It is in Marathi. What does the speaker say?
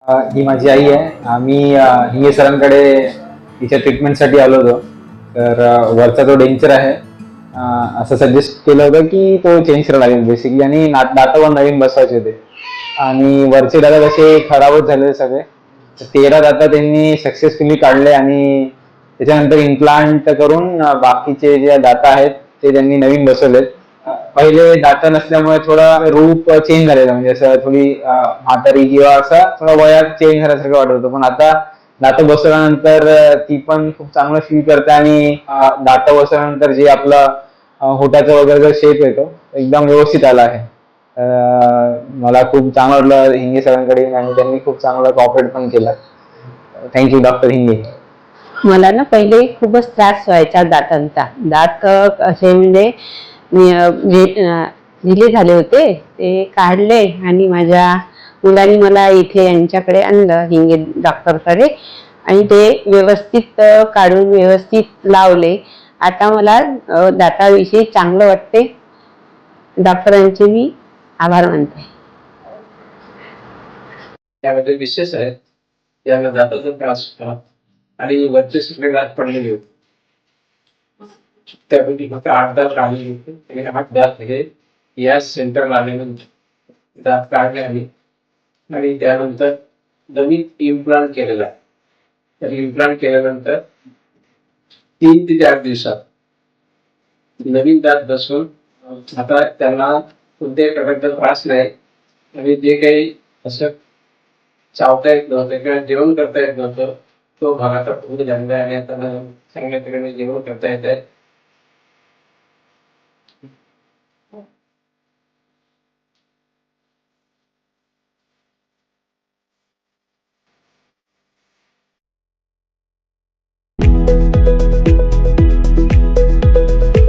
ही माझी आई आहे. आम्ही हिंगे सरांकडे तिच्या ट्रीटमेंटसाठी आलो होतो. तर वरचा तो डेंचर आहे. असं सजेस्ट केलं होतं की तो चेंज करावा लागेल बेसिकली, आणि दात पण नवीन बसवायचे होते. आणि वरचे दात कसे खराबच झाले सगळे. तर 13 दात त्यांनी सक्सेसफुली काढले, आणि त्याच्यानंतर इम्प्लांट करून बाकीचे जे दात आहेत ते त्यांनी नवीन बसवलेत. पहिले दात नसल्यामुळे थोडा रूप चेंज झालेलं, म्हणजे असं थोडी म्हातारी किंवा असं थोडा वयात चेंज झाल्यासारखं वाटत होतं. पण आता दात बसवल्यानंतर ती पण खूप चांगलं फील करते, आणि दात बसवल्यानंतर जे आपलं होठाचा वगैरे जो शेप येतो एकदम व्यवस्थित आला आहे. मला खूप चांगलं वाटलं हिंगे सरांकडे येऊन, आणि त्यांनी खूप चांगलं कॉपरेट पण केलं. Thank you doctor Hinge. मला ना पहिले खूपच त्रास व्हायचा दातांचा. दात असे म्हणजे ढिले झाले होते, ते काढले आणि माझ्या मुलांनी मला इथे यांच्याकडे आणलं, हिंगे डॉक्टरकडे, आणि ते व्यवस्थित काढून व्यवस्थित लावले. आता मला दाताविषयी चांगलं वाटते. डॉक्टरांचे मी आभार मानते. त्यामध्ये विशेष आहेत. याला दाताचा त्रास होता आणि वरचे सगळे दात पडलेले होते. त्यापैकी फक्त 8 दात राहिलेले होते. आणि 8 दात हे या सेंटरला आल्यानंतर दात काढले आहे आणि त्यानंतर नवीन इम्प्लांट केलेला आहे. तर इम्प्लांट केल्यानंतर 3 ते 4 दिवसात नवीन दात बसवून आता त्यांना कोणत्याही प्रकारचा त्रास नाही. आणि जे काही असं चावता येत नव्हतं किंवा जेवण करता येत नव्हतं, तो भाग आता पूर्ण झालेला आहे आणि आता चांगल्या प्रकारे जेवण करता येत आहे.